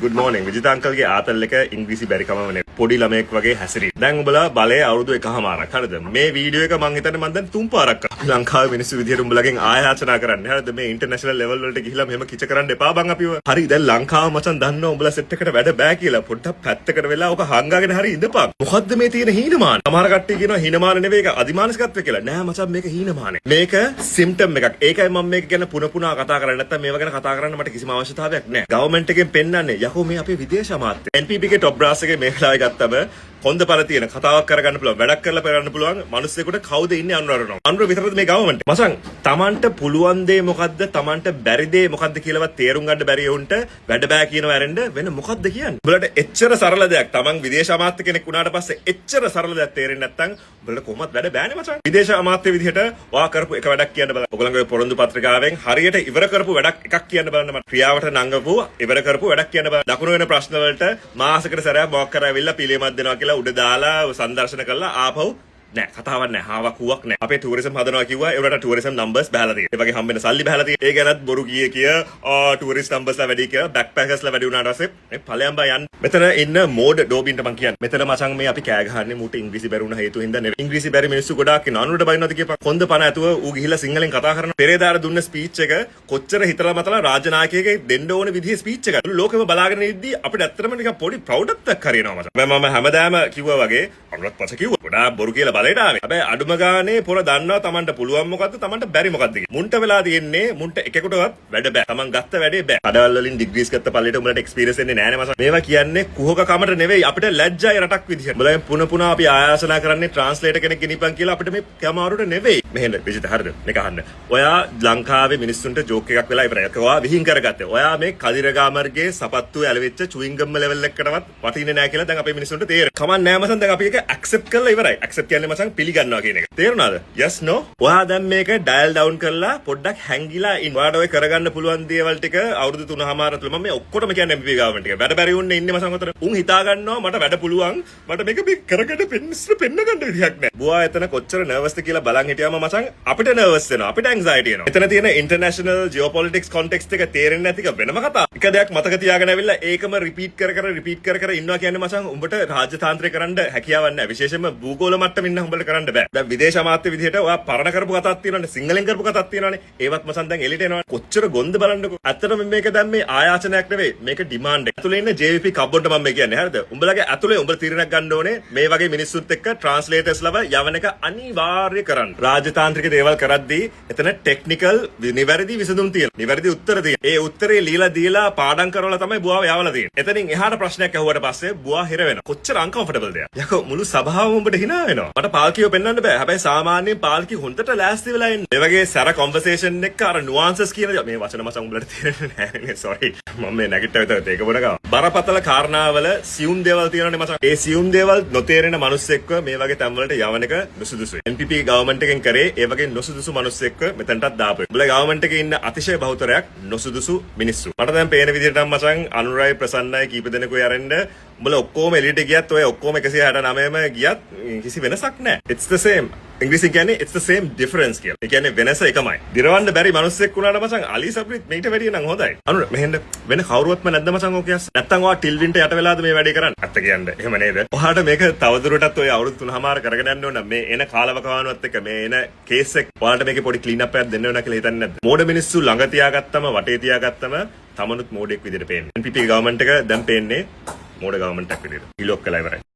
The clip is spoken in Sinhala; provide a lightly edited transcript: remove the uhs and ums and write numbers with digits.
Good morning. විජිත අංකල්ගේ ආතල් එක ඉංග්‍රීසි බැරි කමම නේ. පොඩි ළමෙක් වගේ හැසිරි. දැන් උඹලා බලයේ අවුරුදු 1කමාරක්. හරිද? මේ වීඩියෝ එක මං හිතන්නේ මං දැන් 3 පාරක් කරා. ලංකාවේ මිනිස්සු විදියට උඹලගෙන් ආයාචනා කරන්නේ. හරිද? මේ ඉන්ටර්නැෂනල් ලෙවල් වලට ගිහිලා මෙහෙම කිච කරන්න එපා බං අපිව. හරි දැන් ලංකාව මචං දන්නවා උඹලා සෙට් එකට වැඩ බෑ කියලා. පොඩ්ඩක් පැත්තකට වෙලා ඔක හංගාගෙන හරි ඉඳපන්. මොකද්ද මේ තියෙන හීනමාන? සමහර කට්ටිය කියනවා හීනමාන නෙවෙයි ඒක අදිමානසිකත්වය කියලා. නෑ මචං මේක හීනමානේ. මේක සිම්ප්ටම් එකක්. ඒකයි මම මේක ගැන පුන කතා කරන්නේ. නැත්තම් මේවා ගැන කතා කරන්න මට කිසිම අවශ්‍යතාවයක් නෑ. ගවර්න්මන්ට් එකෙන් පෙන්නන්නේ යකෝ මේ අපේ විදේශ අමාත්‍ය NPP ගේ টොප් බ්‍රාස් එකේ මේ වෙලාවේ ගත්තම හොඳ පළ තියෙන කතාවක් කරගන්න පුළුවන් වැඩක් කරලා කරන්න පුළුවන් මිනිස්සුෙකුට කවුද ඉන්නේ අනුරාධපුරේ අනුර විතරද මේ ගවර්න්මන්ට් මසං Tamanට පුළුවන් දේ මොකද්ද Tamanට බැරි දේ මොකද්ද කියලාවත් තේරුම් ගන්න බැරි උන්ට වැඩ බෑ කියනවා ඇරෙන්න වෙන මොකද්ද කියන්නේ උඹලට එච්චර සරල දෙයක් Taman විදේශ අමාත්‍ය කෙනෙක් වුණාට පස්සේ එච්චර සරල දෙයක් තේරෙන්නේ නැත්නම් උඹලට කොහොමද වැඩ බෑනේ මචං විදේශ අමාත්‍ය විදිහට වා කරපු එක වැඩක් කියන්න බලන්න ඔයගොල්ලන්ගේ පොරොන්දු පත්‍රිකාවෙන් හරියට ඉවර කරපු වැඩක් එකක් කියන්න බලන්න මට ක්‍රියාවට නංගපු ඉවර කරපු වැඩක් කියන්න බලන්න දකුණු වෙන ප්‍රශ්න වලට මාසෙකට සැරයක් මොකක් කරාවිල්ලා පිළියමක් දෙනවා කියලා උඩ දාලා සංදර්ශන කළා ආපහු නෑ කතාවක් නෑ හාවක් කුවක් නෑ අපේ ටූරිසම් හදනවා කිව්වා ඒවට ටූරිසම් නම්බර්ස් බහලා තියෙනවා ඒ වගේ හම්බෙන සල්ලි බහලා තියෙනවා ඒ ගැනත් බොරු කිය ටූරිස්ට් නම්බර්ස්ලා වැඩි කියලා බෑක්පැකර්ස්ලා වැඩි වුණාට පස්සේ මේ ඵලයන් බා යන්න මෙතන ඉන්න මෝඩ් ඩෝබින්ට මං කියන්නේ මෙතන මචං මේ අපි කෑ ගහන්නේ මූට ඉංග්‍රීසි බැරි වුණ හේතු හින්දා නෙවෙයි ඉංග්‍රීසි බැරි මිනිස්සු ගොඩාක් ඉන්නවා අනුරට බයින්නවද කියපන් කොන්ද පණ ඇතුව ඌ ගිහිල්ලා සිංහලෙන් කතා කරන පෙරේදාර දුන්න ස්පීච් එක කොච්චර හිතලා මතලා රාජ්‍ය නායකයෙක්ගේ දෙන්න ඕන විදිහේ ස්පීච් එකක් ලෝකෙම බලාගෙන ඉද්දි අපිට ඇත්තටම නිකන් පොඩි ප්‍රවුඩ් එකක් හරියනවා මචං මම හැමදාම කිව්වා වගේ අනුරත් පස්සේ කිව්වා ගොඩාක් බොරු කියලා බලයට ආවේ හැබැයි අඩුම ගානේ පොර දන්නවා Tamanට පුළුවන් මොකද්ද Tamanට බැරි මොකද්ද කියලා. මුන්ට වෙලා තියෙන්නේ මුන්ට එකෙකුටවත් වැඩ බෑ. Taman ගත්ත වැඩේ බෑ. කඩවල වලින් ඩිග්‍රීස් ගත්ත පල්ලෙට උඹලට එක්ස්පීරියන්ස් එන්නේ නෑනේ මචං. මේවා කියන්නේ කුහක කමට නෙවෙයි අපිට ලැජ්ජයි රටක් විදියට. උඹලෙන් පුන අපි ආයාසනා කරන්නේ ට්‍රාන්ස්ලේටර් කෙනෙක් ගෙනිපන් කියලා අපිට මේ කමාරුට නෙවෙයි. මෙහෙම විජිත හරිද? මේක අහන්න. ඔයා ලංකාවේ මිනිස්සුන්ට ජෝක් එකක් වෙලා ඉවරයි. ඔයා විහිං කරගත්තේ. ඔයා මේ කදිරගාමර්ගේ සපත්තු ඇලවිච්ච චුයින් ගම් ලෙවල් එකකටවත් වටින්නේ නෑ කියලා දැන් අපේ මිනිස්සුන්ට තේරෙනවා. කමක් නෑ මචං දැන් අපි ඒක ඇක්සෙප්ට් කරලා ඉවරයි. ඇක්සෙප්ට් කියන්නේ මචං පිළිගන්නවා කියන එක. තේරුණාද? yes no ඔයා දැන් මේක ඩයල් ඩවුන් කරලා පොඩ්ඩක් හැංගිලා ඉන්න. ඔයාට ඔය කරගන්න පුළුවන් දේවල් ටික අවුරුදු 3මාර තුල මම මේ ඔක්කොටම කියන්නේ MP ගාවන්ට් එක. වැඩ බැරි උන්නේ ඉන්නේ මසන් අතර. උන් හිතා ගන්නවා මට වැඩ පුළුවන්. මට මේක මේ කරගන්න පෙන්න ගන්න විදියක් නැහැ. බුවා එතන කොච්චර නර්වස්ද කියලා බලන් හිටියාම මසන් අපිට නර්වස් වෙනවා. අපිට ඇන්සයිටි එනවා. එතන තියෙන ඉන්ටර්නැෂනල් ජියෝපොලිටික්ස් කොන්ටෙක්ස්ට් එක තේරෙන්නේ නැතික වෙනම කතාවක්. එක දෙයක් මතක තියාගෙන ඇවිල්ලා ඒකම රිපීට් කර ඉන්නවා කියන්නේ මසන් උඹට රාජ්‍යතාන්ත්‍රය කරන්න හැකියාවක් නැහැ. විශේෂයෙන්ම භූගෝල මට්ටමින් නම් උඹට කරන්න බෑ. දැන් විදේශ අමාත්‍ය විදිහට ඔයා පරණ කරපු කතාවක් තියෙනවානේ සිංහලෙන් කරපු කතාවක් තියෙනවානේ ඒවත් මසන් දැන් එලිට එනවා කොච්චර ගොන්ද බලන්නකෝ ඇත්තටම මේක දැන් මේ ආයාචනයක් නෙවෙයි මේක ඩිමාන්ඩ් එක ඇතුලේ ඉන්න JVP කබ්බොන්ට මම මේ කියන්නේ හරිද උඹලගේ ඇතුලේ උඹලා තීරණයක් ගන්න ඕනේ මේ වගේ මිනිස්සුත් එක්ක ට්‍රාන්ස්ලේටර්ස් ලව යවන එක අනිවාර්ය කරන්න රාජතාන්ත්‍රික දේවල් කරද්දී එතන ටෙක්නිකල් නිවැරදි විසඳුම් තියෙනවා නිවැරදි උත්තර තියෙනවා ඒ උත්තරේ লীලා දීලා පාඩම් කරවලා තමයි බුවාව යවලා තියෙන්නේ එතනින් එහාට ප්‍රශ්නයක් අහුවට පස්සේ බුවා හිර වෙනවා කොච්චර අන්කම්ෆර්ටබල් දෙයක් යකෝ මුළු සභාවම උඹට hina වෙනවා මට පාල්කියෝ පෙන්වන්න බෑ හැබැයි සාමාන්‍යයෙන් පාල්කි හොන්දට ලෑස්ති වෙලා ඉන්න මේ වගේ සැර කන්වර්සේෂන් එක අර නුවන්සස් කියන මේ වචන මසන් උඹලට තේරෙන්නේ නැහැ සෝරි මම මේ නැගිට්ටා විතරත් ඒක බොනගා බරපතල කාරණාවල සියුම් දේවල් තියෙනවානේ මසන් ඒ සියුම් දේවල් නොතේරෙන මිනිස්සෙක්ව මේ වගේ තැන් වලට යවන එක නුසුදුසුයි NPP ගවර්න්මන්ට් එකෙන් කරේ ඒ වගේ නුසුදුසු මිනිස්සෙක්ව මෙතනටත් දාපු උඹලා ගවර්න්මන්ට් එකේ ඉන්න අතිශය බහුතරයක් නුසුදුසු මිනිස්සු මට දැන් පේන විදිහට නම් මසන් අනුරයි ප්‍රසන්නයි කීප දෙනෙකුයි අරෙන්න උඹලා ඔක්කොම එළියට ගියත් ඔය ඔක්කොම 169ම ගියත් කිසි වෙනසක් නැහැ it's the same ඉංග්‍රීසියෙන් කියන්නේ it's the same difference කියලා. ඒ කියන්නේ වෙනස එකමයි. දිරවන්න බැරි මිනිස්සෙක් වුණාට මචං අලි සබ්‍රිත් මේිට වැඩිය නම් හොඳයි. අනුර මෙහෙන්ද වෙන කවුරුවත්ම නැද්ද මචං ඔක කියස්. නැත්තම් ඔයා ටිල්වින්ට යට වෙලාද මේ වැඩේ කරන්නේ? ඇත්ත කියන්නේ. එහෙම නේද? ඔයාට මේක තවදුරටත් ඔය අවුරුදු 3මාර කරගෙන යන්න ඕන මේ එන කාලවකවානුවත් එක්ක මේ එන කේස් එක ඔයාලට මේකේ පොඩි ක්ලීන් අප් එකක් දෙන්න ඕන කියලා හිතන්නේ නැද්ද? මෝඩ මිනිස්සු ළඟ තියාගත්තම වටේ තියාගත්තම තමනුත් මෝඩෙක් විදිහට පේන්නේ. NPP ගවර්න්මන්ට් එක දැන් පේන්නේ මෝඩ ගවර්න්මන්ට් එකක් විදිහට. ඉලොක් කළා ඉවරයි.